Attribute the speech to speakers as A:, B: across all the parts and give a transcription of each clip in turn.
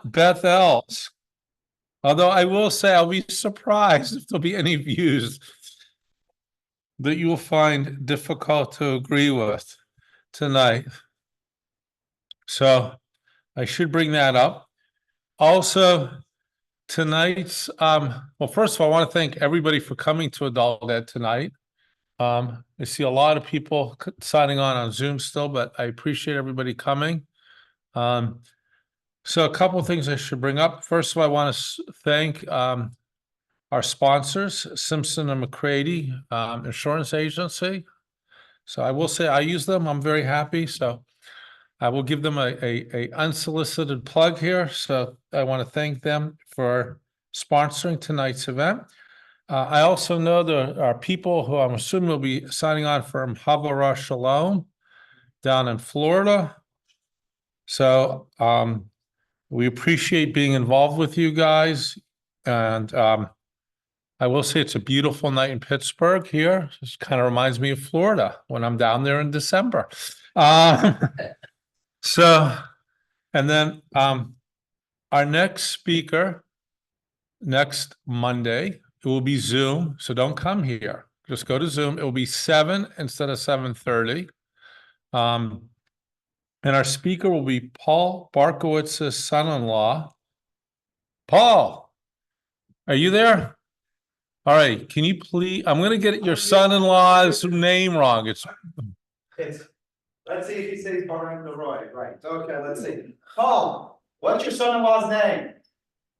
A: Bethel's. Although I will say I'll be surprised if there'll be any views that you will find difficult to agree with tonight. So I should bring that up. Also, tonight's well, first of all, I want to thank everybody for coming to Adult Ed tonight. I see a lot of people signing on Zoom still, but I appreciate everybody coming. So a couple of things I should bring up. First of all, I want to thank our sponsors, Simpson and McCready Insurance Agency. So I will say I use them. I'm very happy. So I will give them a unsolicited plug here. So I want to thank them for sponsoring tonight's event. I also know there are people who I'm assuming will be signing on from Havara Shalom down in Florida. So we appreciate being involved with you guys. And I will say it's a beautiful night in Pittsburgh here. Just kind of reminds me of Florida when I'm down there in December. So, and then our next speaker next Monday, it will be Zoom. So don't come here. Just go to Zoom. It will be 7 instead of 7:30. And our speaker will be Paul Barkowitz's son-in-law. Paul, are you there? All right. Can you please? I'm going to get your son-in-law's name wrong. It's
B: let's see if he says Baron Leroy. Right. Okay, let's see. Paul, what's your son-in-law's name?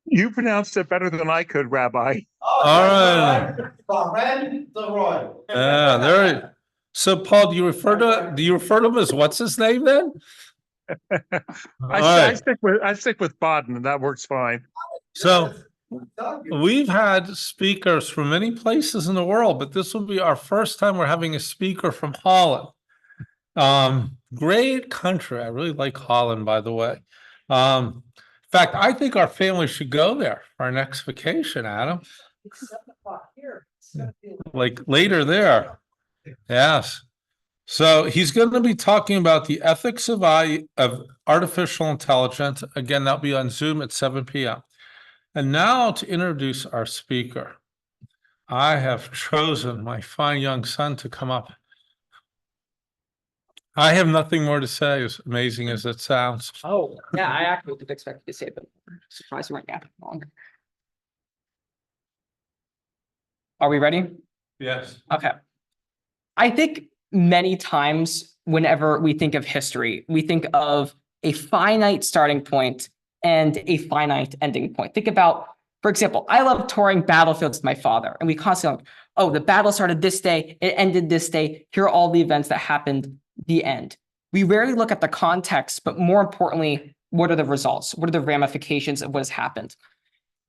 C: You pronounced it better than I could, Rabbi.
B: Oh,
A: all right.
B: Baron Leroy.
A: Yeah, there. So, Paul, do you refer to him as what's his name then?
C: I stick with Baden, and that works fine.
A: So we've had speakers from many places in the world, but this will be our first time we're having a speaker from Holland. Great country. I really like Holland, by the way. In fact, I think our family should go there for our next vacation, Adam.
B: It's 7 o'clock here.
A: Like later there. Yes. So he's going to be talking about the ethics of artificial intelligence. Again, that'll be on Zoom at 7 p.m. And now to introduce our speaker, I have chosen my fine young son to come up. I have nothing more to say, as amazing as it sounds.
D: Oh, yeah, I actually did expect you to say that. Surprised right now. Are we ready?
A: Yes.
D: Okay. I think many times whenever we think of history, we think of a finite starting point and a finite ending point. Think about, for example, I love touring battlefields with my father, and we constantly, oh, the battle started this day, it ended this day, here are all the events that happened, the end. We rarely look at the context, but more importantly, what are the results? What are the ramifications of what has happened?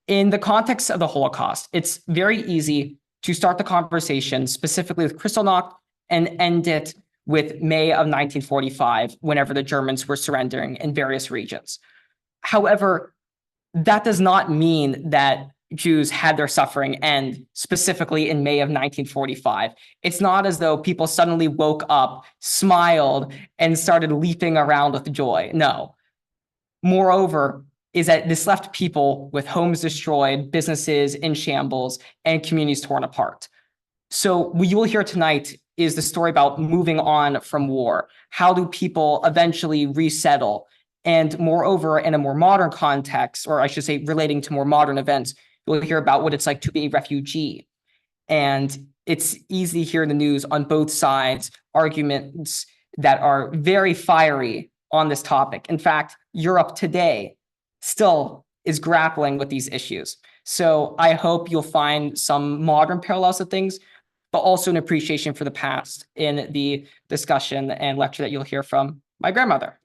D: In the context of the Holocaust, it's very easy to start the conversation specifically with Kristallnacht and end it with May of 1945, whenever the Germans were surrendering in various regions. However, that does not mean that Jews had their suffering end specifically in May of 1945. It's not as though people suddenly woke up, smiled, and started leaping around with joy. No. Moreover, is that this left people with homes destroyed, businesses in shambles, and communities torn apart. So what you will hear tonight is the story about moving on from war. How do people eventually resettle? And moreover, in a more modern context, or I should say relating to more modern events, you'll hear about what it's like to be a refugee. And it's easy to hear in the news on both sides, arguments that are very fiery on this topic. In fact, Europe today still is grappling with these issues. So I hope you'll find some modern parallels of things, but also an appreciation for the past in the discussion and lecture that you'll hear from my grandmother.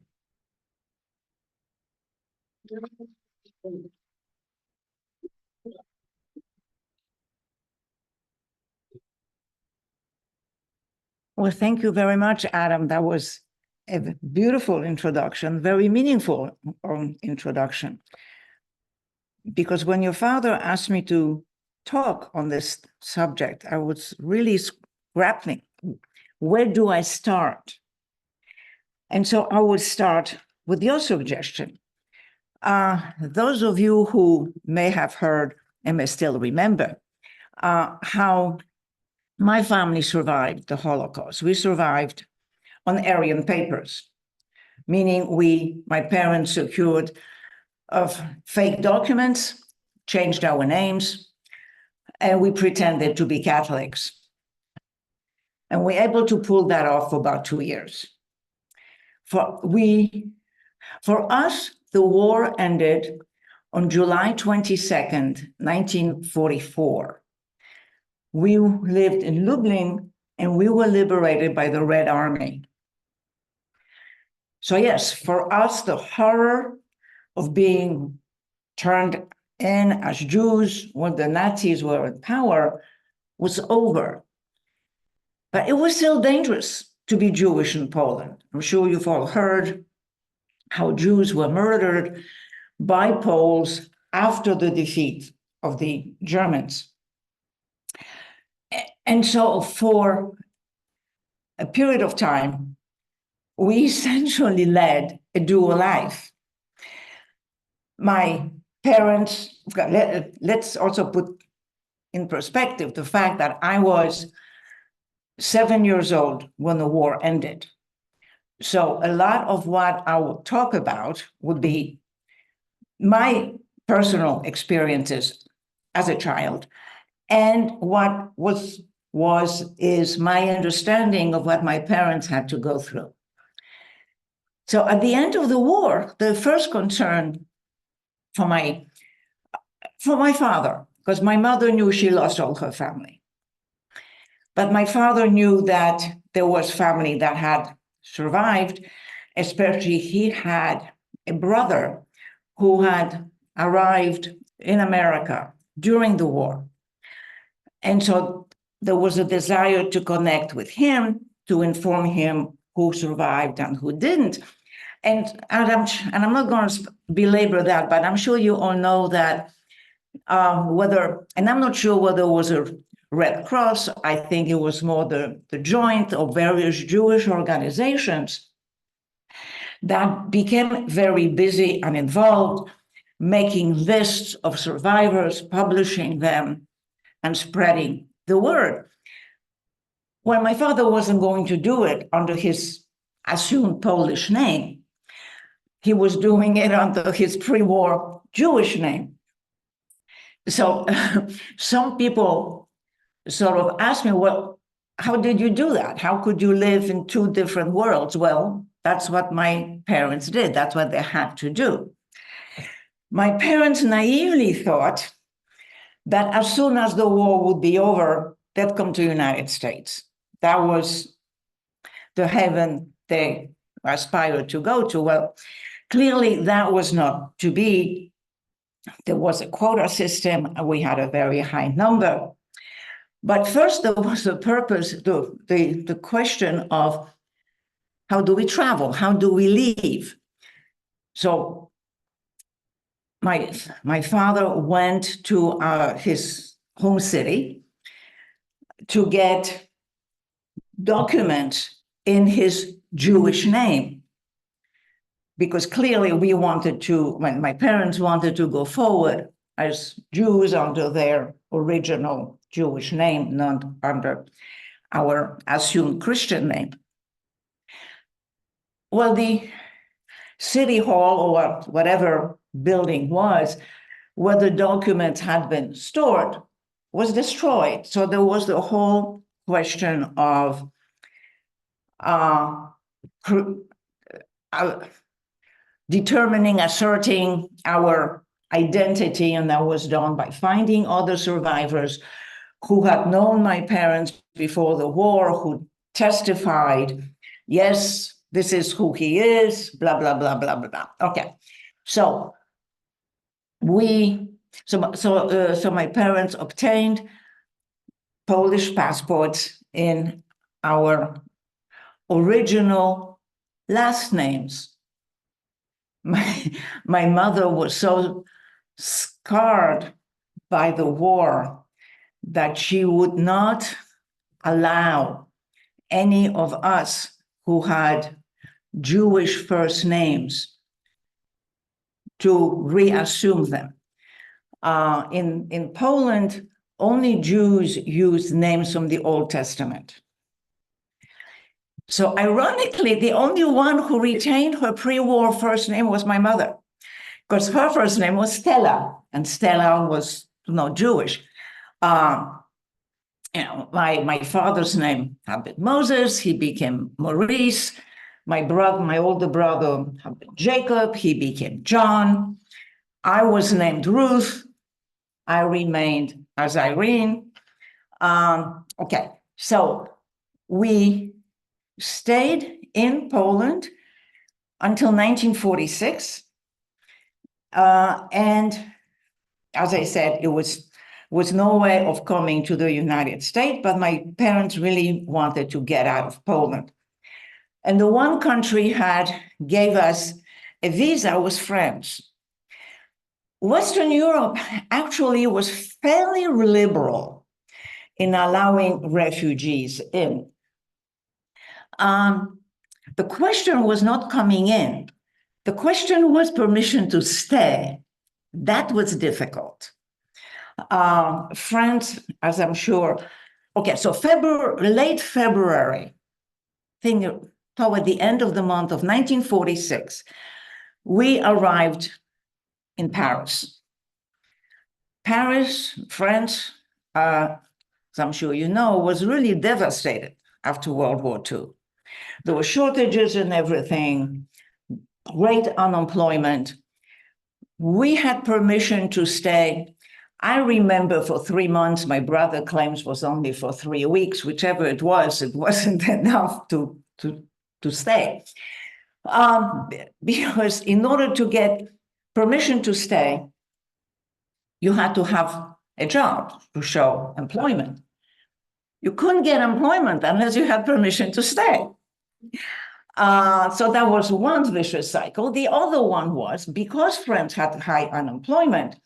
E: Well, thank you very much, Adam. That was a beautiful introduction, very meaningful introduction. Because when your father asked me to talk on this subject, I was really grappling. Where do I start? And so I would start with your suggestion. Those of you who may have heard and may still remember how my family survived the Holocaust. We survived on Aryan papers, meaning my parents secured of fake documents, changed our names, and we pretended to be Catholics. And we're able to pull that off for about 2 years. For us, the war ended on July 22nd, 1944. We lived in Lublin and we were liberated by the Red Army. So yes, for us, the horror of being turned in as Jews when the Nazis were in power was over. But it was still dangerous to be Jewish in Poland. I'm sure you've all heard how Jews were murdered by Poles after the defeat of the Germans. And so for a period of time, we essentially led a dual life. My parents, let's also put in perspective the fact that I was 7 years old when the war ended. So a lot of what I will talk about would be my personal experiences as a child and what is my understanding of what my parents had to go through. So at the end of the war, the first concern for my father, because my mother knew she lost all her family. But my father knew that there was family that had survived, especially he had a brother who had arrived in America during the war. And so there was a desire to connect with him, to inform him who survived and who didn't. And I'm not going to belabor that, but I'm sure you all know that and I'm not sure whether it was a Red Cross, I think it was more the joint of various Jewish organizations that became very busy and involved, making lists of survivors, publishing them, and spreading the word. When my father wasn't going to do it under his assumed Polish name, he was doing it under his pre-war Jewish name. So some people sort of asked me, well, how did you do that? How could you live in two different worlds? Well, that's what my parents did. That's what they had to do. My parents naively thought that as soon as the war would be over, they'd come to the United States. That was the heaven they aspired to go to. Well, clearly that was not to be. There was a quota system, and we had a very high number. But first, there was the purpose, the question of how do we travel? How do we leave? So my father went to his home city to get documents in his Jewish name, because clearly my parents wanted to go forward as Jews under their original Jewish name, not under our assumed Christian name. Well, the city hall or whatever building was where the documents had been stored was destroyed. So there was the whole question of asserting our identity, and that was done by finding other survivors who had known my parents before the war, who testified, yes, this is who he is, blah, blah, blah, blah, blah, blah. Okay, so my parents obtained Polish passports in our original last names. My mother was so scarred by the war that she would not allow any of us who had Jewish first names to reassume them. In Poland, only Jews used names from the Old Testament. So ironically, the only one who retained her pre-war first name was my mother, because her first name was Stella, and Stella was Jewish. My father's name had been Moses, he became Maurice. My older brother had been Jacob, he became John. I was named Ruth. I remained as Irene. Okay, so we stayed in Poland until 1946. And as I said, it was no way of coming to the United States, but my parents really wanted to get out of Poland. And the one country gave us a visa was France. Western Europe actually was fairly liberal in allowing refugees in. The question was not coming in. The question was permission to stay. That was difficult. France, as I'm sure, okay, so late February, toward the end of the month of 1946, we arrived in Paris. Paris, France, as I'm sure you know, was really devastated after World War II. There were shortages in everything, great unemployment. We had permission to stay. I remember for 3 months, my brother claims was only for 3 weeks, whichever it wasn't enough to stay. Because in order to get permission to stay, you had to have a job to show employment. You couldn't get employment unless you had permission to stay. So that was one vicious cycle. The other one was because France had high unemployment,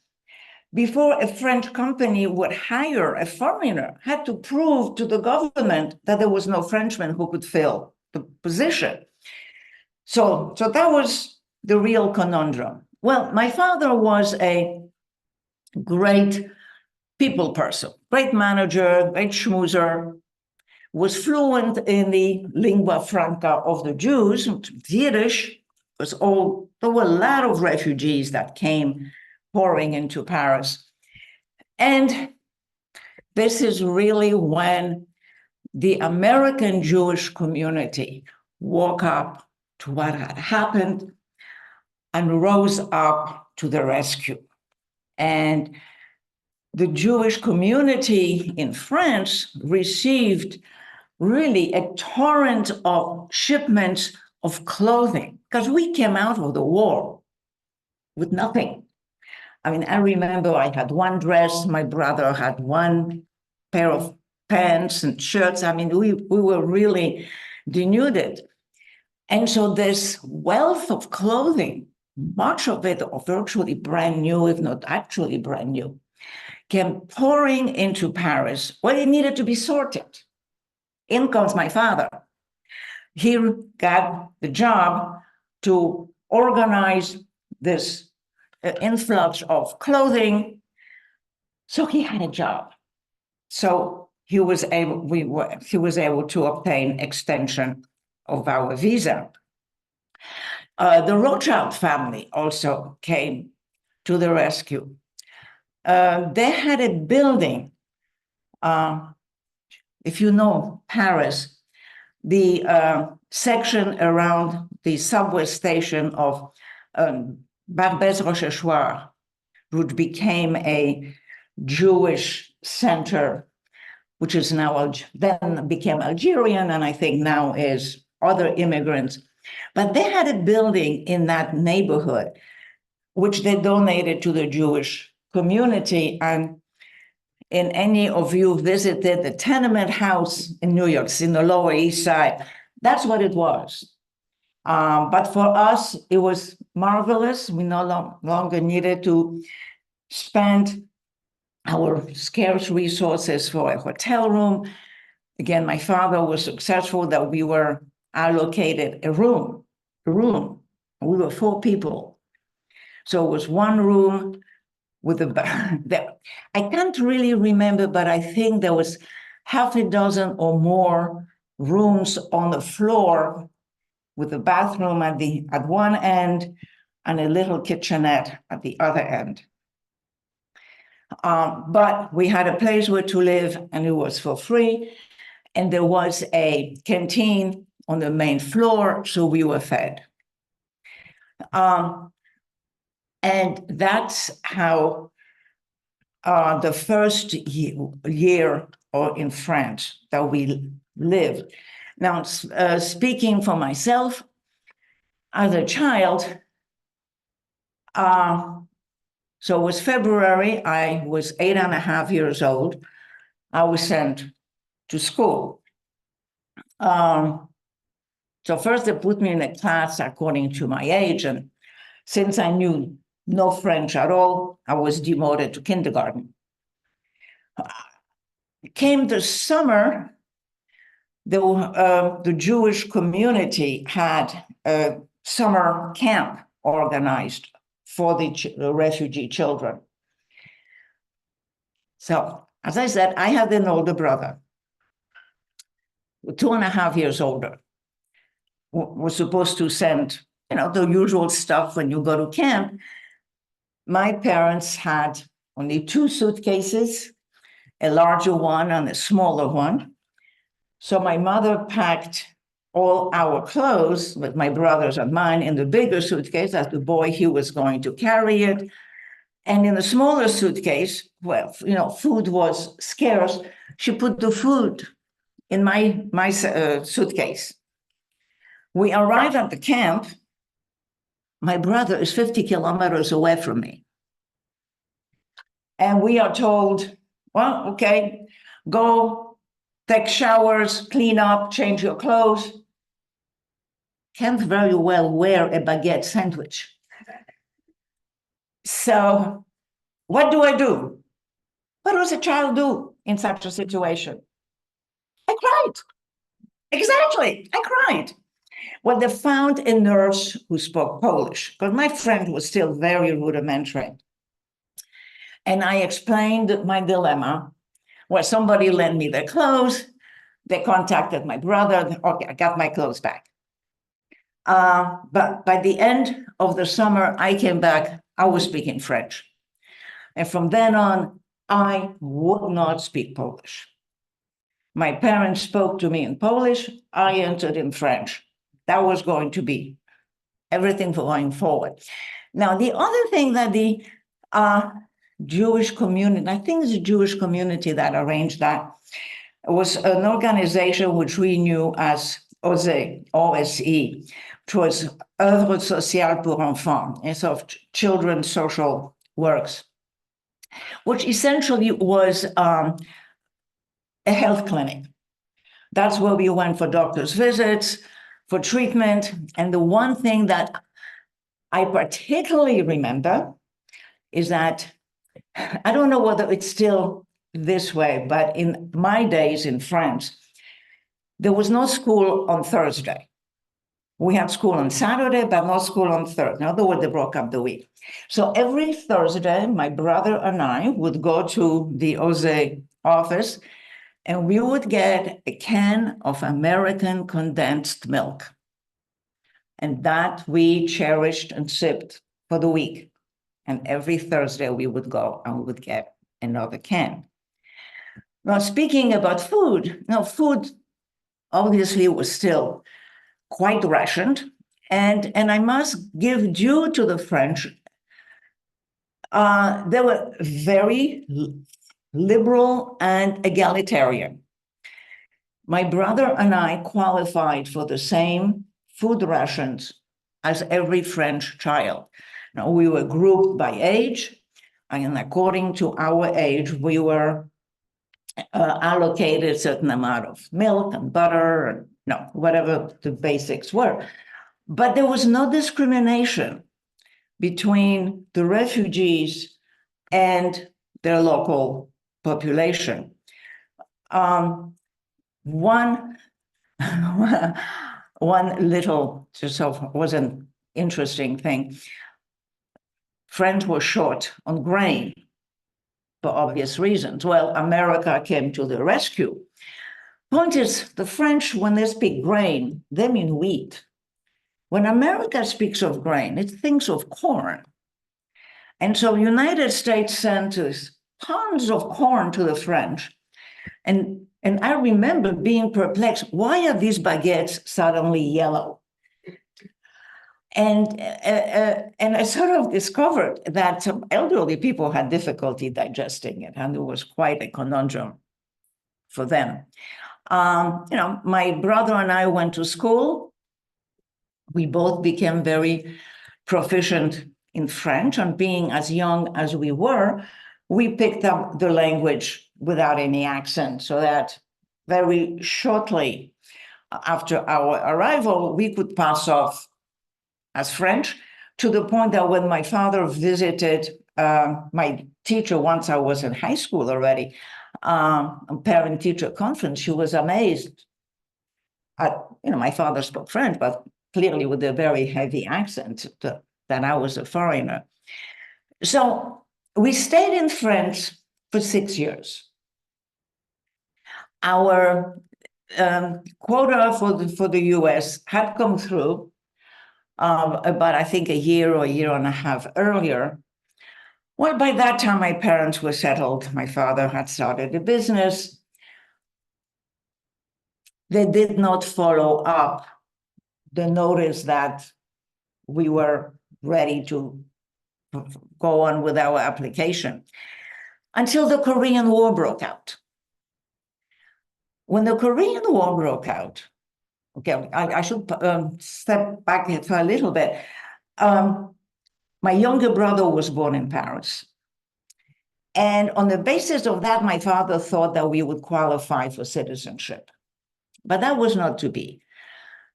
E: before a French company would hire a foreigner, had to prove to the government that there was no Frenchman who could fill the position. So that was the real conundrum. Well, my father was a great people person, great manager, great schmoozer, was fluent in the lingua franca of the Jews, Yiddish. There were a lot of refugees that came pouring into Paris. And this is really when the American Jewish community woke up to what had happened and rose up to the rescue. And the Jewish community in France received really a torrent of shipments of clothing, because we came out of the war with nothing. I mean, I remember I had one dress, my brother had one pair of pants and shirts. I mean, we were really denuded. And so this wealth of clothing, much of it virtually brand new, if not actually brand new, came pouring into Paris, where it needed to be sorted. In comes my father. He got the job to organize this influx of clothing. So he had a job. So he was able to obtain extension of our visa. The Rothschild family also came to the rescue. They had a building. If you know Paris, the section around the subway station of Barbès-Rochechouart, which became a Jewish center, which is now then became Algerian, and I think now is other immigrants. But they had a building in that neighborhood, which they donated to the Jewish community. And in any of you visited the tenement house in New York, in the Lower East Side, that's what it was. But for us, it was marvelous. We no longer needed to spend our scarce resources for a hotel room. Again, my father was successful that we were allocated a room. We were 4 people. So it was one room with I can't really remember, but I think there was half a dozen or more rooms on the floor with a bathroom at one end and a little kitchenette at the other end. But we had a place where to live, and it was for free. And there was a canteen on the main floor, so we were fed. And that's how the first year or in France that we lived. Now, speaking for myself, as a child, so it was February, I was 8.5 years old. I was sent to school. So first they put me in a class according to my age, and since I knew no French at all, I was demoted to kindergarten. Came the summer, the Jewish community had a summer camp organized for the refugee children. So, as I said, I had an older brother, 2.5 years older, was supposed to send, the usual stuff when you go to camp. My parents had only 2 suitcases, a larger one and a smaller one. So my mother packed all our clothes with my brothers and mine in the bigger suitcase. As the boy, he was going to carry it. And in the smaller suitcase, well, food was scarce. She put the food in my suitcase. We arrived at the camp. My brother is 50 kilometers away from me. And we are told, well, okay, go take showers, clean up, change your clothes. Can't very well wear a baguette sandwich. So what do I do? What does a child do in such a situation? I cried. Exactly, I cried. Well, they found a nurse who spoke Polish, because my French was still very rudimentary. And I explained my dilemma, where somebody lent me their clothes. They contacted my brother. Okay, I got my clothes back. But by the end of the summer, I came back, I was speaking French. And from then on, I would not speak Polish. My parents spoke to me in Polish, I answered in French. That was going to be everything going forward. Now, the other thing that the Jewish community, I think it's the Jewish community that arranged that, was an organization which we knew as OSE, which was Œuvre Sociale pour Enfants, and so children's social works, which essentially was a health clinic. That's where we went for doctor's visits, for treatment. And the one thing that I particularly remember is that, I don't know whether it's still this way, but in my days in France, there was no school on Thursday. We had school on Saturday, but no school on Thursday. In other words, they broke up the week. So every Thursday, my brother and I would go to the OSE office, and we would get a can of American condensed milk. And that we cherished and sipped for the week. And every Thursday we would go and we would get another can. Now, speaking about food, food obviously was still quite rationed. And I must give due to the French. They were very liberal and egalitarian. My brother and I qualified for the same food rations as every French child. Now, we were grouped by age, and according to our age, we were allocated a certain amount of milk and butter, and whatever the basics were. But there was no discrimination between the refugees and their local population. One little, just was an interesting thing. French was short on grain for obvious reasons. Well, America came to the rescue. Point is, the French, when they speak grain, they mean wheat. When America speaks of grain, it thinks of corn. And so United States sent tons of corn to the French. And I remember being perplexed. Why are these baguettes suddenly yellow? And I sort of discovered that some elderly people had difficulty digesting it, and it was quite a conundrum for them. My brother and I went to school. We both became very proficient in French, and being as young as we were, we picked up the language without any accent, so that very shortly after our arrival, we could pass off as French, to the point that when my father visited my teacher once I was in high school already, a parent-teacher conference, she was amazed at, my father spoke French, but clearly with a very heavy accent, that I was a foreigner. So we stayed in France for 6 years. Our quota for the US had come through about, I think, a year or a year and a half earlier. Well, by that time, my parents were settled. My father had started a business. They did not follow up the notice that we were ready to go on with our application until the Korean War broke out. When the Korean War broke out, okay, I should step back for a little bit. My younger brother was born in Paris. And on the basis of that, my father thought that we would qualify for citizenship. But that was not to be.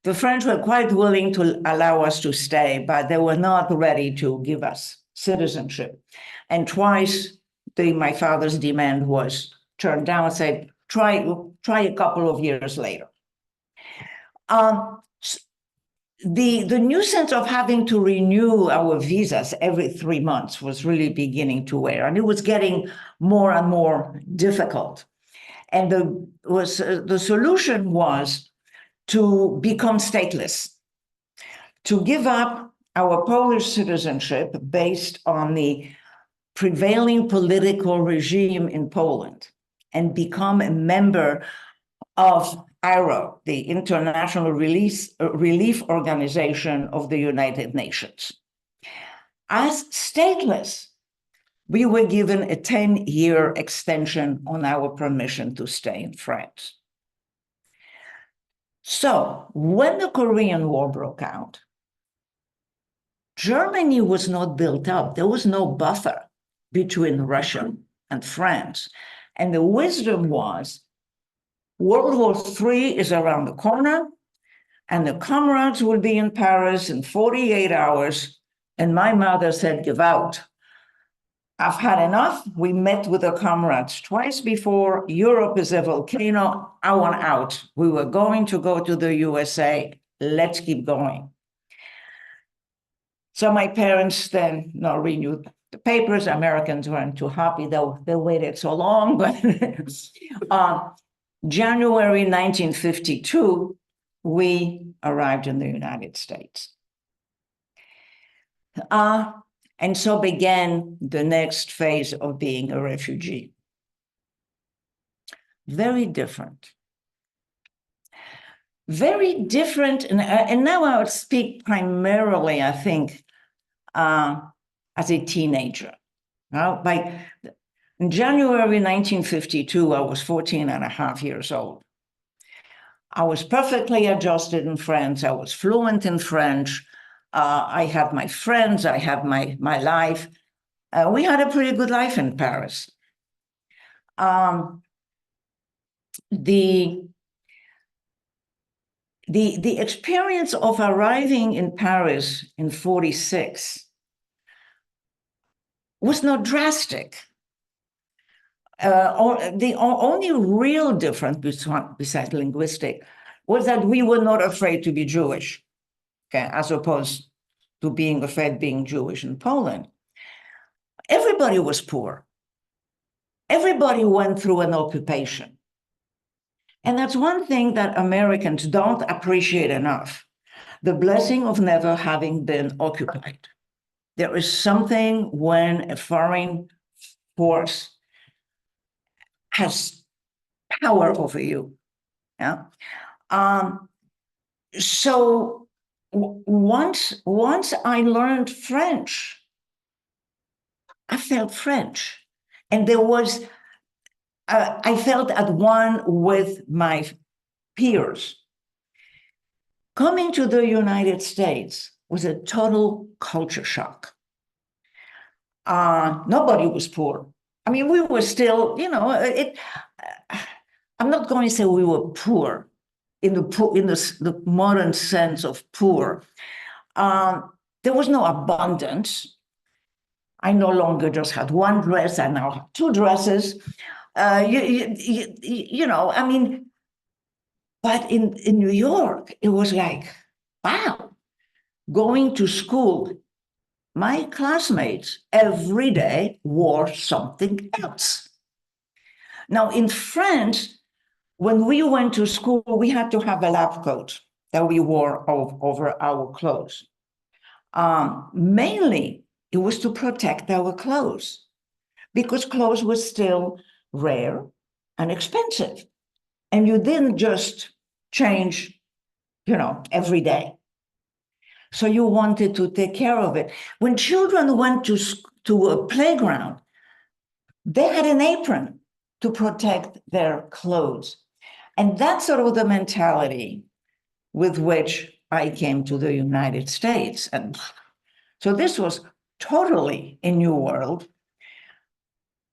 E: The French were quite willing to allow us to stay, but they were not ready to give us citizenship. And twice, my father's demand was turned down and said, try a couple of years later. The nuisance of having to renew our visas every 3 months was really beginning to wear, and it was getting more and more difficult. And the solution was to become stateless, to give up our Polish citizenship based on the prevailing political regime in Poland and become a member of IRO, the International Relief Organization of the United Nations. As stateless, we were given a 10-year extension on our permission to stay in France. So when the Korean War broke out, Germany was not built up. There was no buffer between Russia and France. And the wisdom was, World War III is around the corner, and the comrades will be in Paris in 48 hours. And my mother said, give out. I've had enough. We met with the comrades twice before. Europe is a volcano. I want out. We were going to go to the USA. Let's keep going. So my parents then renewed the papers. Americans weren't too happy. They waited so long. But January 1952, we arrived in the United States. And so began the next phase of being a refugee. Very different. Very different. And now I would speak primarily, I think, as a teenager. Now, in January 1952, I was 14 and a half years old. I was perfectly adjusted in French. I was fluent in French. I had my friends. I had my life. We had a pretty good life in Paris. The experience of arriving in Paris in 46 was not drastic. The only real difference besides linguistic was that we were not afraid to be Jewish, okay, as opposed to being afraid of being Jewish in Poland. everybody was poor. Everybody went through an occupation. And that's one thing that Americans don't appreciate enough, the blessing of never having been occupied. There is something when a foreign force has power over you. Yeah. So once I learned French, I felt French, and there was I felt at one with my peers. Coming to the United States was a total culture shock. Nobody was poor. I mean, we were still, I'm not going to say we were poor in the modern sense of poor. There was no abundance. I no longer just had one dress, I now have two dresses. I mean, but in New York, it was like, wow, going to school, my classmates every day wore something else. Now, in France, when we went to school, we had to have a lab coat that we wore over our clothes. Mainly, it was to protect our clothes, because clothes were still rare and expensive. And you didn't just change, every day. So you wanted to take care of it. When children went to a playground, they had an apron to protect their clothes. And that's sort of the mentality with which I came to the United States. And so this was totally a new world.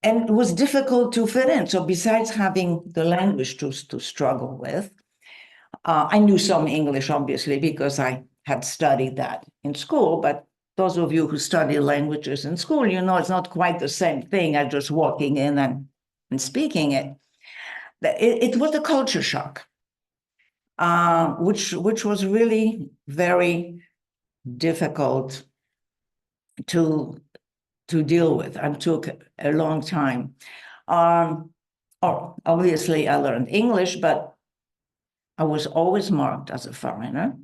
E: And it was difficult to fit in. So besides having the language to struggle with, I knew some English, obviously, because I had studied that in school. But those of you who study languages in school, it's not quite the same thing as just walking in and speaking it. It was a culture shock, which was really very difficult to deal with, and took a long time. Obviously, I learned English, but I was always marked as a foreigner.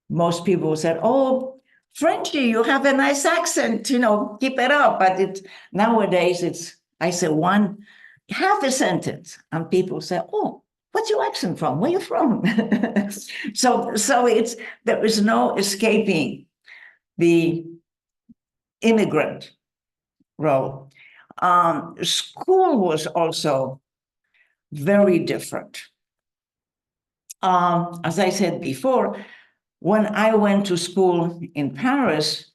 E: Most people said, "Oh, Frenchie, you have a nice accent, keep it up." But nowadays, I say half a sentence, and people say, "Oh, what's your accent from? Where are you from?" So there is no escaping the immigrant role. School was also very different. As I said before, when I went to school in Paris,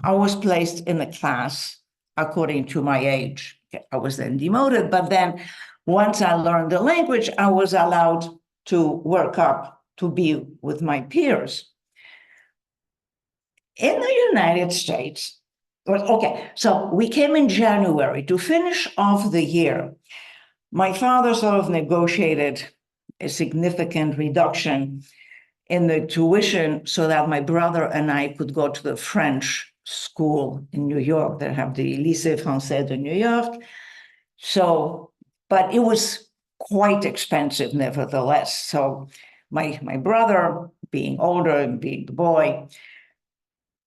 E: I was placed in a class according to my age. I was then demoted, but then once I learned the language, I was allowed to work up to be with my peers. In the United States, okay, so we came in January to finish off the year. My father sort of negotiated a significant reduction in the tuition so that my brother and I could go to the French school in New York. They have the Lycée Français de New York. So, but it was quite expensive nevertheless. So my brother, being older and being the boy,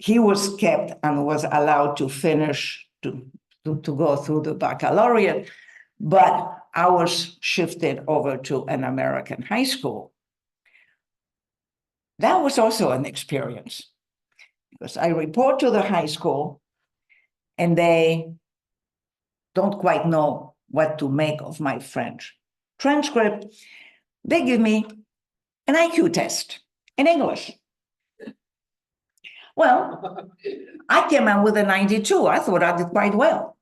E: he was kept and was allowed to finish, to go through the baccalaureate, but I was shifted over to an American high school. That was also an experience, because I report to the high school and they don't quite know what to make of my French transcript. They give me an IQ test in English. Well, I came out with a 92. I thought I did quite well.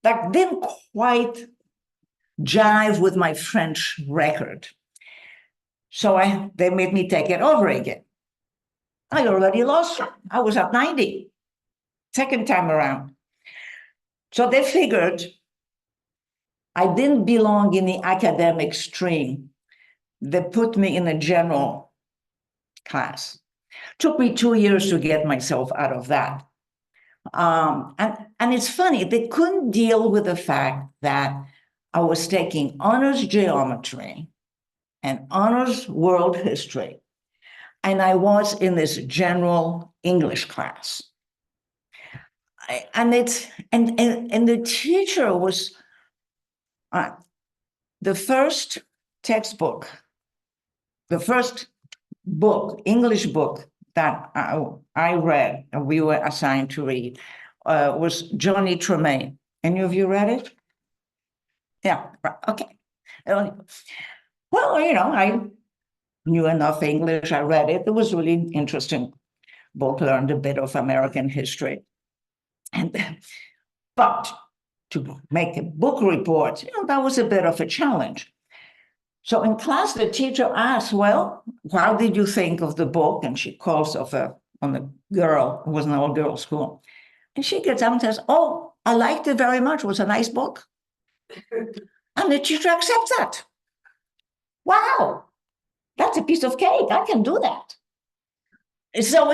E: That didn't quite jive with my French record. So they made me take it over again. I already lost. I was at 90, second time around. So they figured I didn't belong in the academic stream. They put me in a general class. Took me 2 years to get myself out of that. And it's funny, they couldn't deal with the fact that I was taking honors geometry and honors world history, and I was in this general English class. And the teacher was the first textbook, the first book, English book that I read and we were assigned to read was Johnny Tremaine. Any of you read it? Yeah, okay. Well, I knew enough English. I read it. It was really interesting book, learned a bit of American history. But to make a book report, that was a bit of a challenge. So in class, the teacher asked, well, how did you think of the book? And she calls on a girl, it was an all-girl school. And she gets up and says, oh, I liked it very much. It was a nice book. And the teacher accepts that. Wow, that's a piece of cake. I can do that. So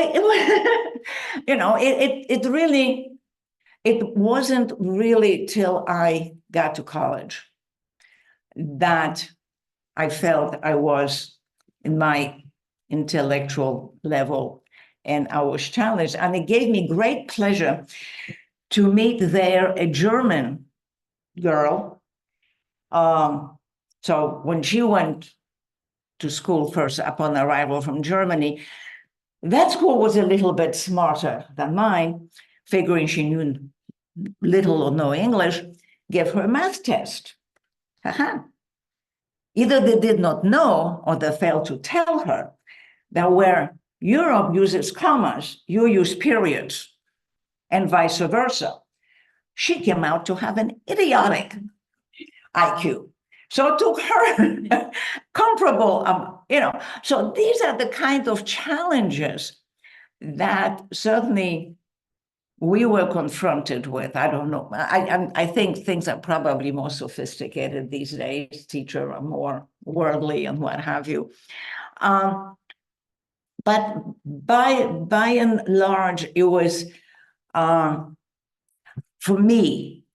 E: it wasn't really till I got to college that I felt I was in my intellectual level and I was challenged. And it gave me great pleasure to meet there a German girl. So when she went to school first upon arrival from Germany, that school was a little bit smarter than mine, figuring she knew little or no English, gave her a math test. Either they did not know or they failed to tell her that where Europe uses commas, you use periods, and vice versa. She came out to have an idiotic IQ. So it took her comparable, So these are the kind of challenges that certainly we were confronted with. I don't know. I think things are probably more sophisticated these days. Teachers are more worldly and what have you. But by and large, it was, for me,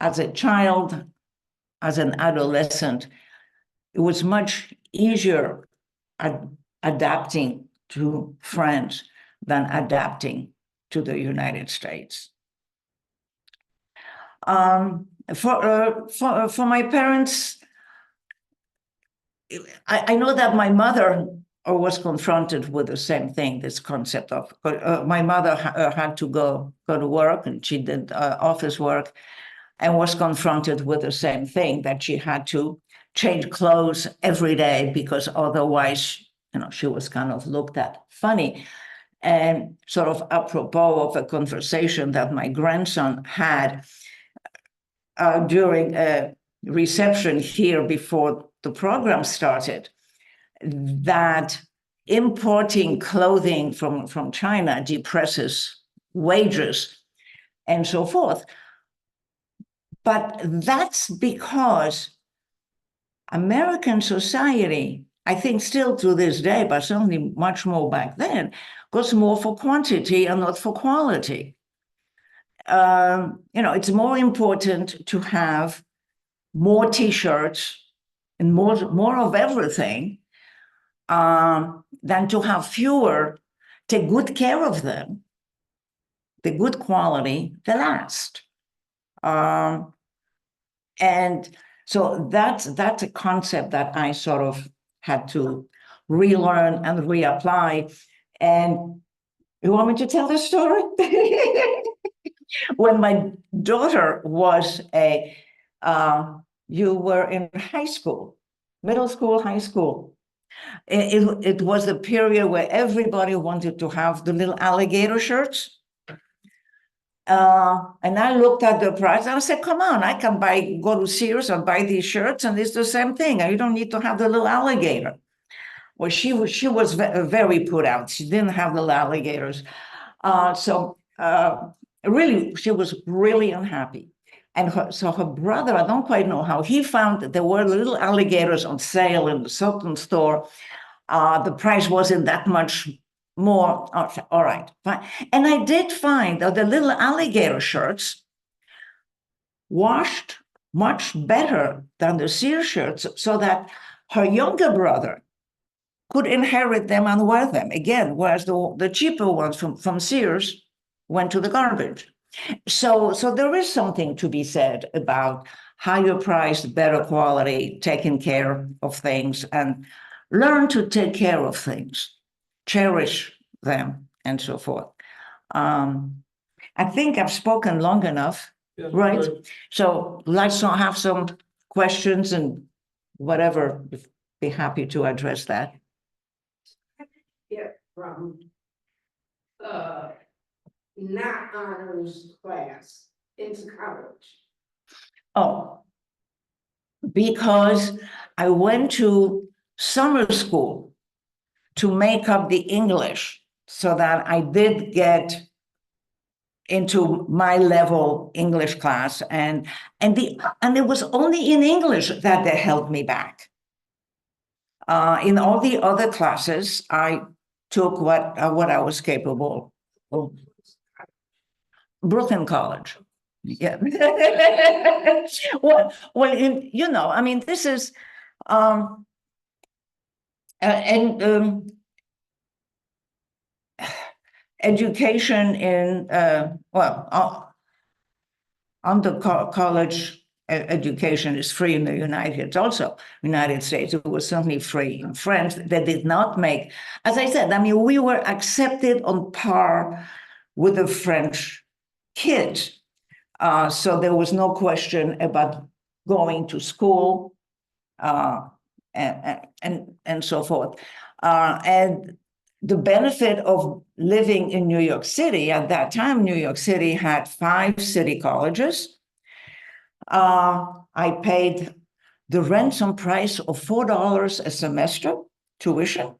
E: as a child, as an adolescent, it was much easier adapting to France than adapting to the United States. For my parents, I know that my mother was confronted with the same thing, this concept of, my mother had to go to work, and she did office work, and was confronted with the same thing, that she had to change clothes every day because otherwise, she was kind of looked at funny. And sort of apropos of a conversation that my grandson had during a reception here before the program started, that importing clothing from China depresses wages and so forth. But that's because American society, I think still to this day, but certainly much more back then, goes more for quantity and not for quality. It's more important to have more T-shirts and more of everything than to have fewer. Take good care of them. The good quality, the last. And so that's a concept that I sort of had to relearn and reapply. And you want me to tell the story? When my daughter was you were in high school, middle school, high school. It was the period where everybody wanted to have the little alligator shirts. And I looked at the price and I said, come on, I can go to Sears and buy these shirts and it's the same thing. You don't need to have the little alligator. Well, she was very put out. She didn't have little alligators. Really, she was really unhappy. And so her brother, I don't quite know how, he found that there were little alligators on sale in the certain store. The price wasn't that much more, okay, all right, fine. And I did find that the little alligator shirts washed much better than the Sears shirts, so that her younger brother could inherit them and wear them again, whereas the cheaper ones from Sears went to the garbage. So there is something to be said about higher priced, better quality, taking care of things, and learn to take care of things, cherish them, and so forth. I think I've spoken long enough, right? So let's not have some questions and whatever, be happy to address that.
F: Get from not honors class into college?
E: Oh, because I went to summer school to make up the English so that I did get into my level English class, and it was only in English that they held me back. In all the other classes, I took what I was capable of. Brooklyn College. Yeah. well, you know, I mean, this is, education in, under college education is free in the United States. It was certainly free in France. They did not make, as I said, I mean, we were accepted on par with the French kids. So there was no question about going to school and so forth. And the benefit of living in New York City, at that time, New York City had 5 city colleges. I paid the ransom price of $4 a semester tuition.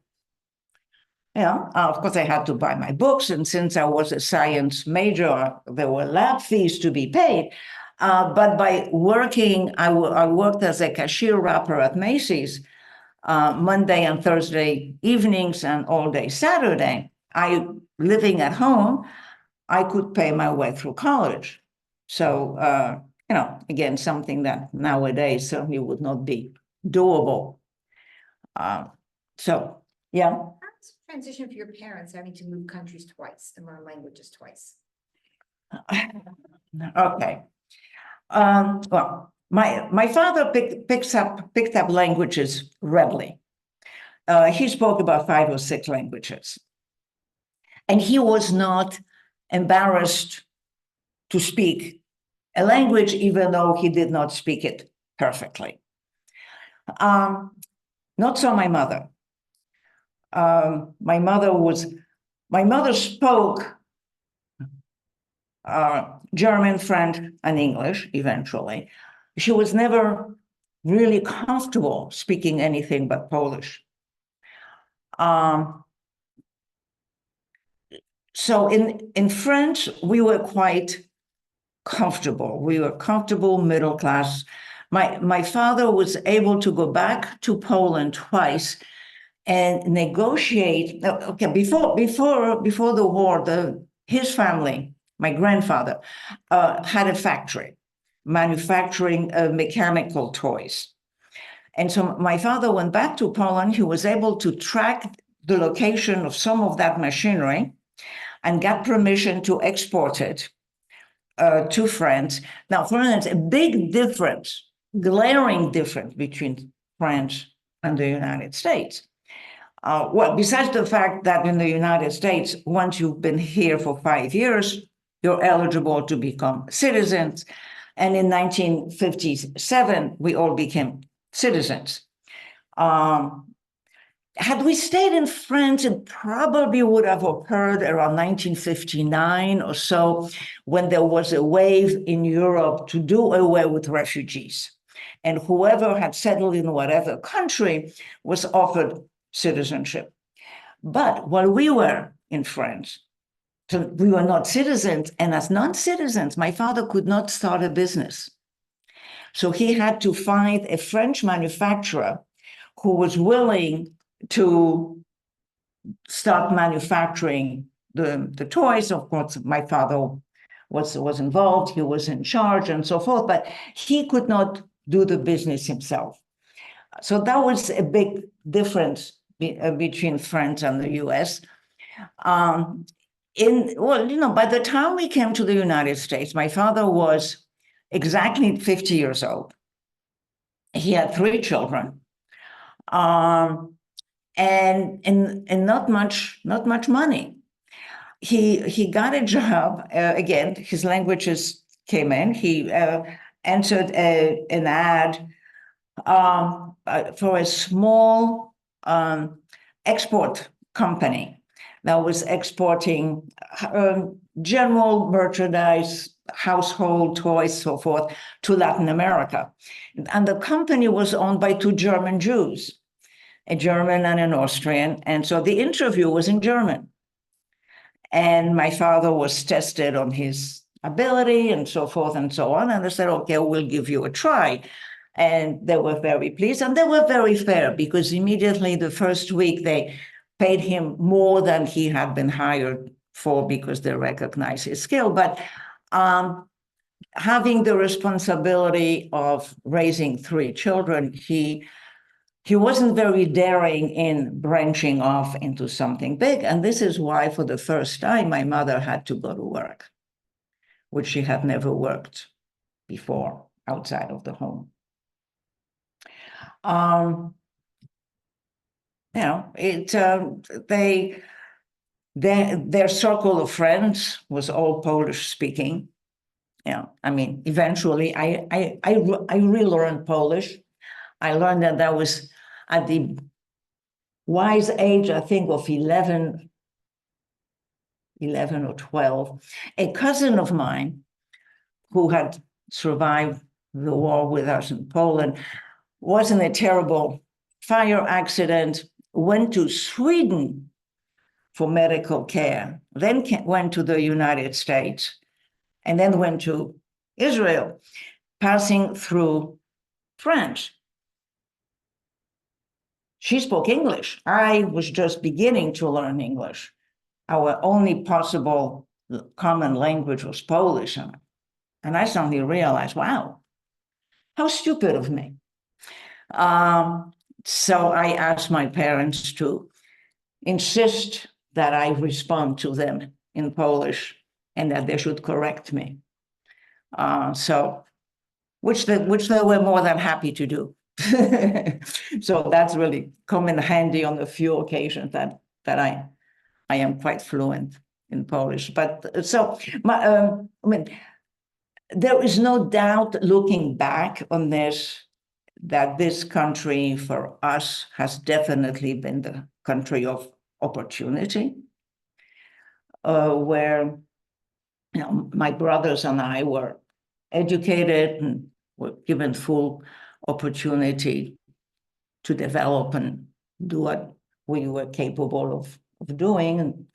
E: Yeah, of course, I had to buy my books, and since I was a science major, there were lab fees to be paid. But by working, I worked as a cashier wrapper at Macy's Monday and Thursday evenings and all day Saturday. Living at home, I could pay my way through college. So, you know, again, something that nowadays certainly would not be doable. So, yeah.
G: Transition for your parents having to move countries twice and learn languages twice?
E: Okay. Well, my father picked up languages readily. He spoke about 5 or 6 languages, and he was not embarrassed to speak a language, even though he did not speak it perfectly. Not so my mother. My mother spoke German, French, and English eventually. She was never really comfortable speaking anything but Polish. So in French, we were quite comfortable. We were comfortable, middle class. My father was able to go back to Poland twice and negotiate. Okay, before the war, his family, my grandfather, had a factory manufacturing mechanical toys. And so my father went back to Poland. He was able to track the location of some of that machinery and got permission to export it to France. Now, for instance, a big difference, glaring difference between France and the United States. Well, besides the fact that in the United States, once you've been here for 5 years, you're eligible to become citizens. And in 1957, we all became citizens. Had we stayed in France, it probably would have occurred around 1959 or so, when there was a wave in Europe to do away with refugees. And whoever had settled in whatever country was offered citizenship. But while we were in France, we were not citizens, and as non-citizens, my father could not start a business. So he had to find a French manufacturer who was willing to start manufacturing the toys. Of course, my father was involved, he was in charge and so forth, but he could not do the business himself. So that was a big difference between France and the US. By the time we came to the United States, my father was exactly 50 years old. He had 3 children, and not much money. He got a job. Again, his languages came in. He entered an ad for a small export company that was exporting general merchandise, household toys, so forth, to Latin America. And the company was owned by 2 German Jews, a German and an Austrian. And so the interview was in German. And my father was tested on his ability and so forth and so on. And they said, okay, we'll give you a try. And they were very pleased. And they were very fair, because immediately the first week they paid him more than he had been hired for, because they recognized his skill. But having the responsibility of raising 3 children, he wasn't very daring in branching off into something big. And this is why, for the first time, my mother had to go to work, which she had never worked before outside of the home. Their circle of friends was all Polish speaking. I mean, eventually I relearned Polish. I learned that was at the wise age, I think, of 11 or 12. A cousin of mine who had survived the war with us in Poland was in a terrible fire accident, went to Sweden for medical care, then went to the United States, and then went to Israel, passing through France. She spoke English. I was just beginning to learn English. Our only possible common language was Polish. And I suddenly realized, wow, how stupid of me. So I asked my parents to insist that I respond to them in Polish and that they should correct me. Which they were more than happy to do. So that's really come in handy on a few occasions that I am quite fluent in Polish. But so, I mean, there is no doubt, looking back on this, that this country for us has definitely been the country of opportunity, where my brothers and I were educated and were given full opportunity to develop and do what we were capable of doing. And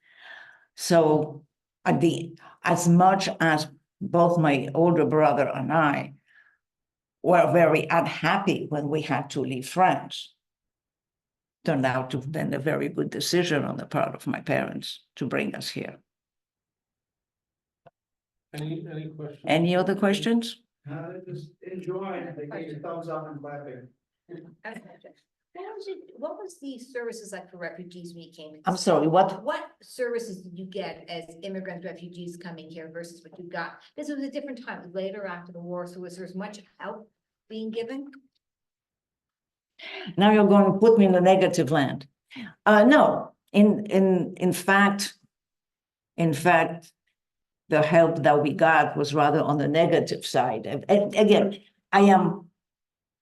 E: so as much as both my older brother and I were very unhappy when we had to leave France, turned out to have been a very good decision on the part of my parents to bring us here.
A: Any questions?
E: Any other questions?
B: Just enjoy. They gave you thumbs up and clapping.
G: What was the services like for refugees when you came?
E: I'm sorry, what?
G: What services did you get as immigrant refugees coming here versus what you got? This was a different time, later after the war, so was there much help being given?
E: Now you're going to put me in the negative land. No, in fact, the help that we got was rather on the negative side. And again, I am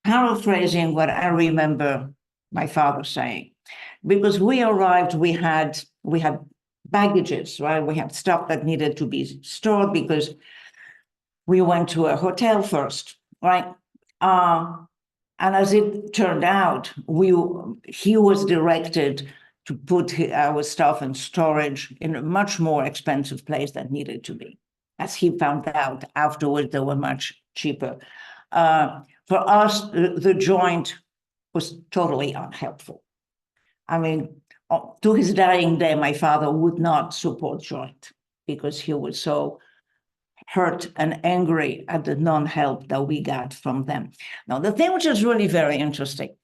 E: paraphrasing what I remember my father saying, because we arrived, we had baggages, right? We had stuff that needed to be stored because we went to a hotel first, right? And as it turned out, he was directed to put our stuff in storage in a much more expensive place than needed to be. As he found out afterwards, they were much cheaper. For us, the joint was totally unhelpful. I mean, to his dying day, my father would not support joint because he was so hurt and angry at the non-help that we got from them. Now, the thing which is really very interesting,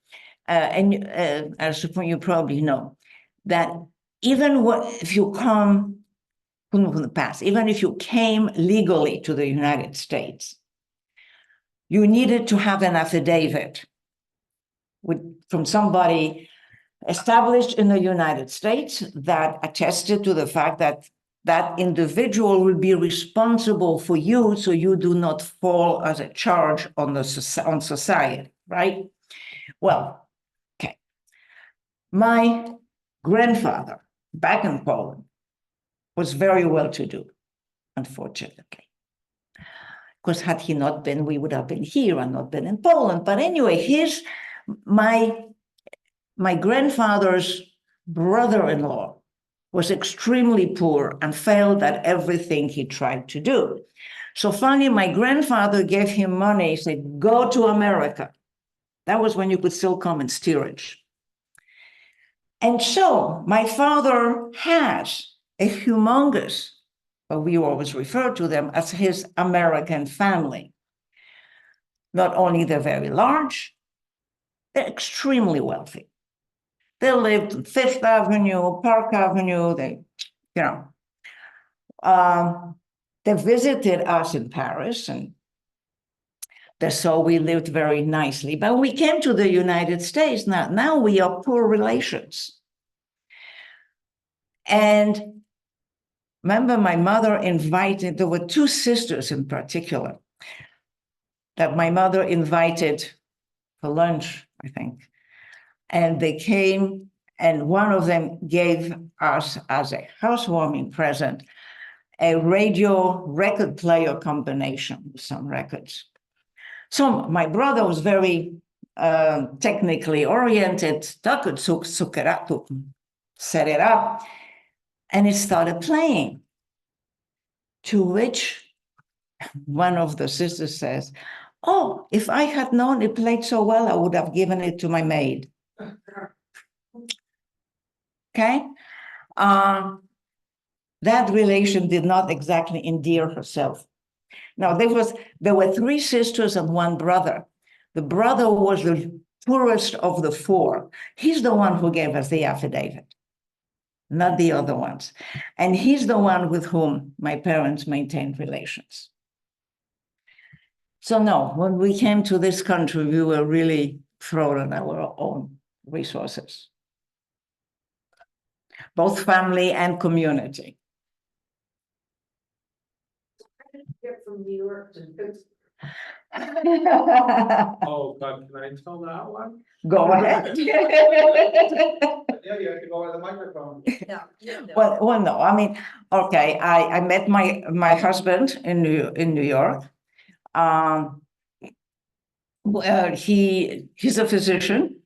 E: as you probably know, that even if you come from the past, even if you came legally to the United States, you needed to have an affidavit from somebody established in the United States that attested to the fact that that individual will be responsible for you, so you do not fall as a charge on society, right? Well, okay. My grandfather back in Poland was very well-to-do, unfortunately. Because had he not been, we would have been here and not been in Poland. But anyway, my grandfather's brother-in-law was extremely poor and failed at everything he tried to do. So finally, my grandfather gave him money, said, go to America. That was when you could still come in steerage. And so my father has a humongous, but we always refer to them as his American family. Not only they're very large, they're extremely wealthy. They lived on Fifth Avenue, Park Avenue, they visited us in Paris, and so we lived very nicely. But we came to the United States. Now we are poor relations. And remember, my mother invited, there were two sisters in particular that my mother invited for lunch, I think. And they came, and one of them gave us as a housewarming present a radio record player combination with some records. So my brother was very technically oriented, could set it up, and it started playing. To which one of the sisters says, oh, if I had known it played so well, I would have given it to my maid. Okay? That relation did not exactly endear herself. Now, there were three sisters and one brother. The brother was the poorest of the four. He's the one who gave us the affidavit, not the other ones. And he's the one with whom my parents maintained relations. So no, when we came to this country, we were really thrown on our own resources, both family and community.
F: Get from New York to Pittsburgh.
A: Oh, God, can I tell that one?
E: Go ahead.
B: Yeah, you have to go with the microphone.
E: Well, no, I mean, okay, I met my husband in New York. He's a physician.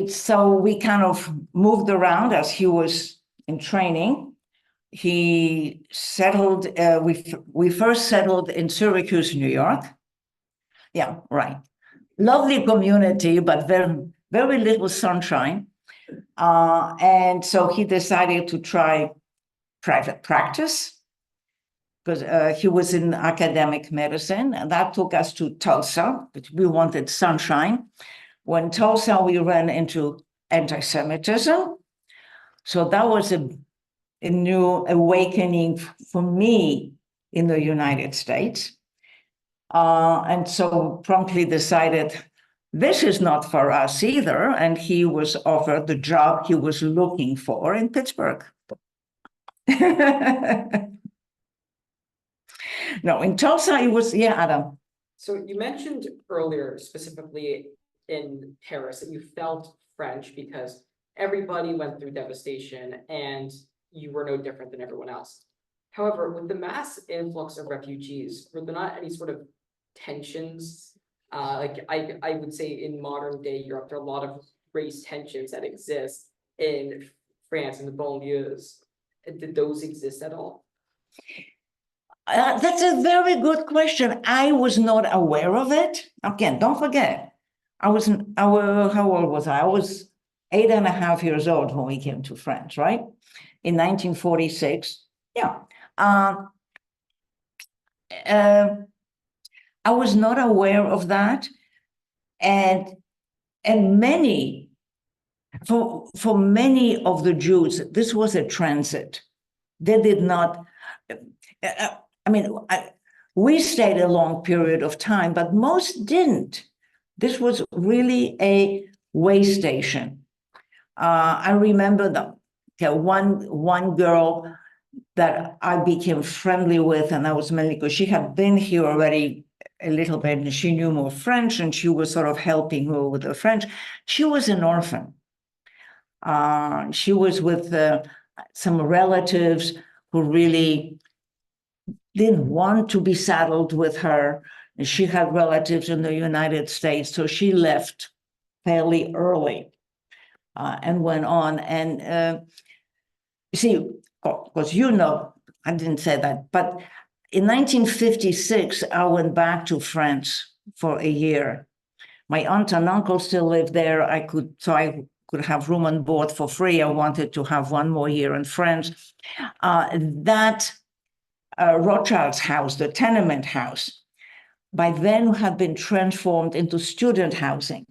E: So we kind of moved around as he was in training. He settled, we first settled in Syracuse, New York. Yeah, right. Lovely community, but very, very little sunshine. And so he decided to try private practice because he was in academic medicine, and that took us to Tulsa, but we wanted sunshine. When Tulsa, we ran into anti-Semitism. So that was a new awakening for me in the United States. And so promptly decided this is not for us either. And he was offered the job he was looking for in Pittsburgh. No, in Tulsa, it was, yeah, Adam.
H: So you mentioned earlier, specifically in Paris, that you felt French because everybody went through devastation and you were no different than everyone else. However, with the mass influx of refugees, were there not any sort of tensions? Like I would say in modern day Europe, there are a lot of race tensions that exist in France and the banlieues. Did those exist at all?
E: That's a very good question. I was not aware of it. Again, don't forget, how old was I? I was 8.5 years old when we came to France, right? In 1946. Yeah. I was not aware of that. And many, for many of the Jews, this was a transit. They did not, we stayed a long period of time, but most didn't. This was really a way station. I remember one girl that I became friendly with, and that was mainly because she had been here already a little bit, and she knew more French, and she was sort of helping her with the French. She was an orphan. She was with some relatives who really didn't want to be saddled with her. And she had relatives in the United States, so she left fairly early and went on. And see, because I didn't say that, but in 1956, I went back to France for a year. My aunt and uncle still lived there. I could have room and board for free. I wanted to have one more year in France. That Rothschild's house, the tenement house, by then had been transformed into student housing.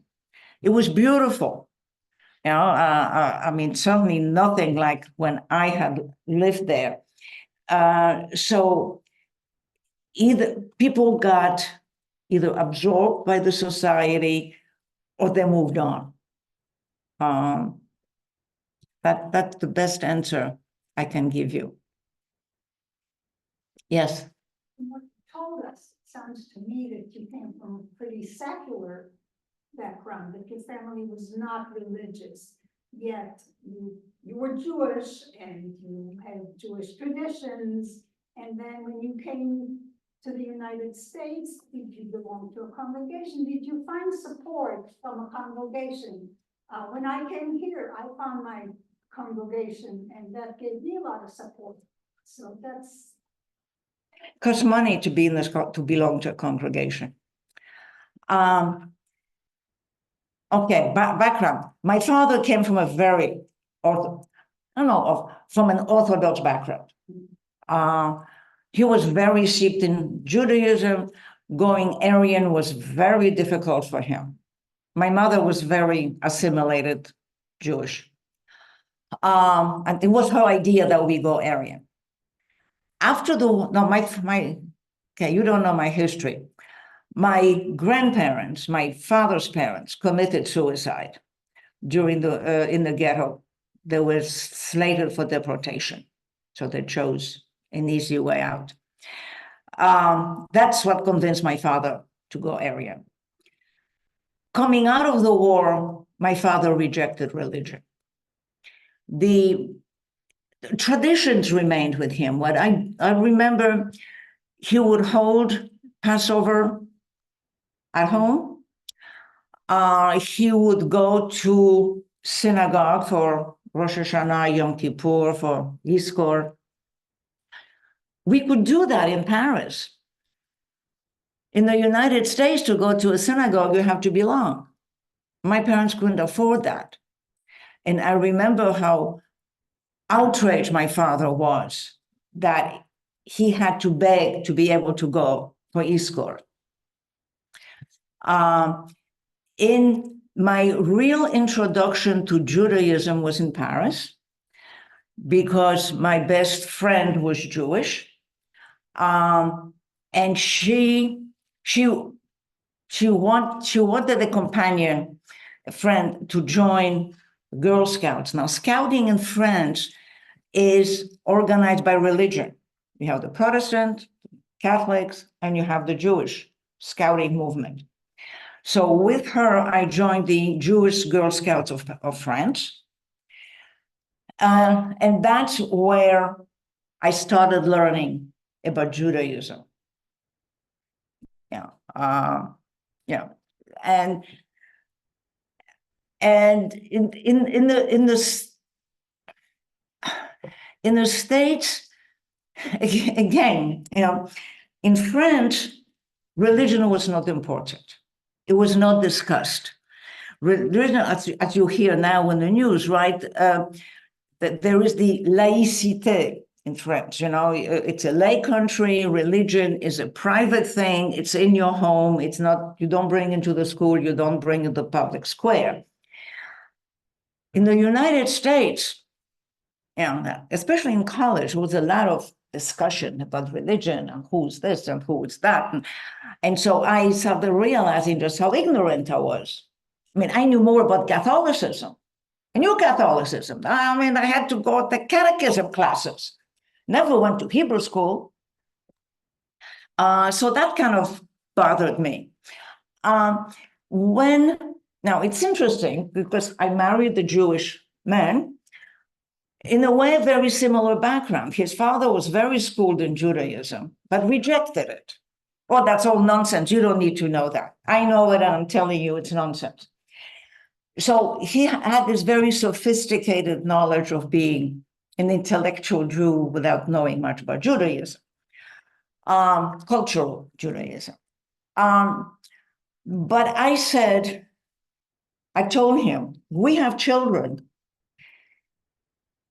E: It was beautiful. Certainly nothing like when I had lived there. So either people got absorbed by the society or they moved on. That's the best answer I can give you. Yes.
F: What you told us, it sounds to me that you came from a pretty secular background, that your family was not religious, yet you were Jewish and you had Jewish traditions. And then when you came to the United States, did you belong to a congregation? Did you find support from a congregation? When I came here, I found my congregation, and that gave me a lot of support. So that's.
E: Costs money to be to belong to a congregation. Okay, background. My father came from a very from an Orthodox background. He was very steeped in Judaism. Going Aryan was very difficult for him. My mother was very assimilated Jewish. And it was her idea that we go Aryan. After you don't know my history. My grandparents, my father's parents, committed suicide during in the ghetto. They were slated for deportation, so they chose an easy way out. That's what convinced my father to go Aryan. Coming out of the war, my father rejected religion. The traditions remained with him. What I remember, he would hold Passover at home. He would go to synagogue for Rosh Hashanah, Yom Kippur, for Yizkor. We could do that in Paris. In the United States, to go to a synagogue, you have to belong. My parents couldn't afford that. And I remember how outraged my father was that he had to beg to be able to go for Yizkor. In my real introduction to Judaism was in Paris, because my best friend was Jewish. And she wanted a companion, a friend, to join Girl Scouts. Now, scouting in France is organized by religion. You have the Protestant, Catholics, and you have the Jewish scouting movement. So with her, I joined the Jewish Girl Scouts of France. And that's where I started learning about Judaism. And in the States, again, in France, religion was not important. It was not discussed. religion, as you hear now in the news, right? That there is the laïcité in French, you know, it's a lay country, religion is a private thing, it's in your home, it's not, you don't bring into the school, you don't bring in the public square. In the United States, especially in college, there was a lot of discussion about religion and who's this and who's that. And so I started realizing just how ignorant I was. I mean, I knew more about Catholicism. I knew Catholicism. I mean, I had to go to catechism classes. Never went to Hebrew school. So that kind of bothered me. Now it's interesting because I married a Jewish man, in a way, very similar background. His father was very schooled in Judaism, but rejected it. Well, that's all nonsense. You don't need to know that. I know it, and I'm telling you it's nonsense. So he had this very sophisticated knowledge of being an intellectual Jew without knowing much about Judaism, cultural Judaism. But I told him, we have children.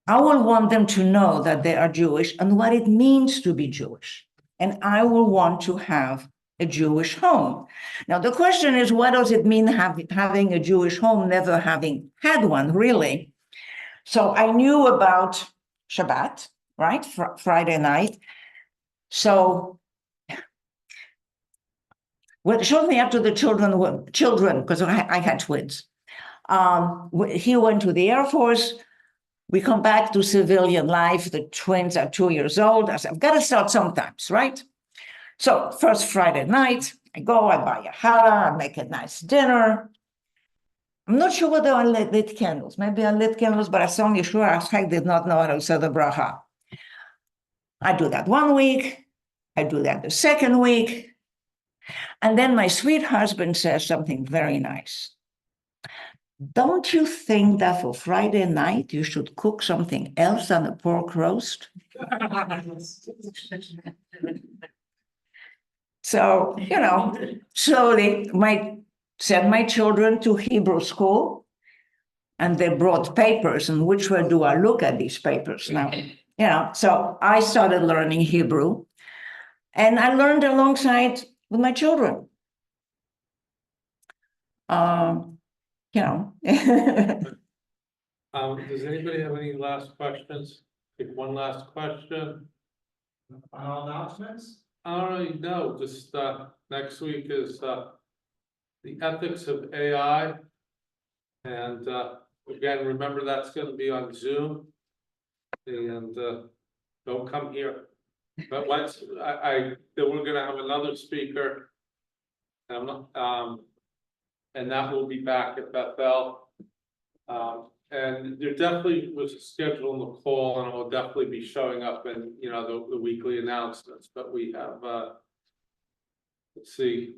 E: I will want them to know that they are Jewish and what it means to be Jewish. And I will want to have a Jewish home. Now, the question is, what does it mean having a Jewish home, never having had one, really? So I knew about Shabbat, right? Friday night. So shortly after the children, because I had twins, he went to the Air Force. We come back to civilian life. The twins are 2 years old. I said, I've got to start sometimes, right? So first Friday night, I buy a challah, I make a nice dinner. I'm not sure whether I lit candles. Maybe I lit candles, but I'm only sure I did not know how to say the bracha. I do that 1 week. I do that the second week. And then my sweet husband says something very nice. Don't you think that for Friday night, you should cook something else than a pork roast? So, slowly sent my children to Hebrew school, and they brought papers, and which way do I look at these papers now? So I started learning Hebrew, and I learned alongside with my children.
A: Does anybody have any last questions? Take one last question.
B: Final announcements?
A: I don't really know, just next week is the ethics of AI. And again, remember that's going to be on Zoom. And don't come here. But once then we're going to have another speaker. And that will be back at Bethel. And there definitely was a schedule in the call, and it will definitely be showing up in the weekly announcements. But we have let's see,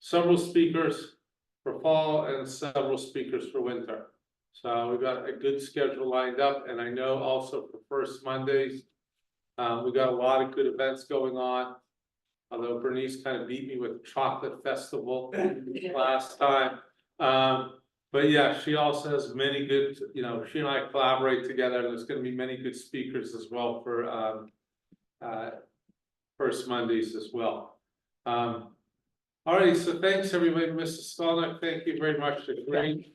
A: several speakers for fall and several speakers for winter. So we've got a good schedule lined up, and I know also for First Mondays, we got a lot of good events going on. Although Bernice kind of beat me with chocolate festival last time. But yeah, she also has many good, she and I collaborate together, and there's going to be many good speakers as well for First Mondays as well. All right, so thanks everybody. Mrs. Skolnick, thank you very much. Great.